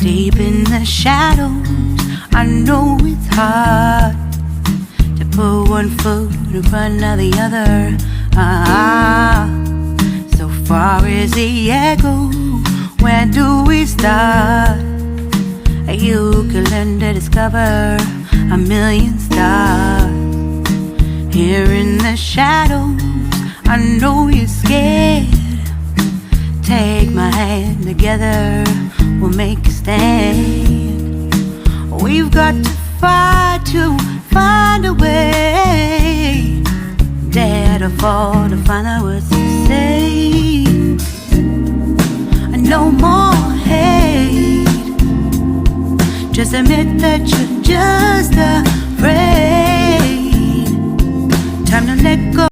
Deep in the shadows, I know it's hard to put one foot in front of the other. So far as the echo, where do we start? You can learn to discover a million stars. Here in the shadows, I know you're scared. Take my hand, together we'll make a stand. We've got to fight to find a way. Dare to fall to find out what to say. No more hate. Just admit that you're just afraid. Time to let go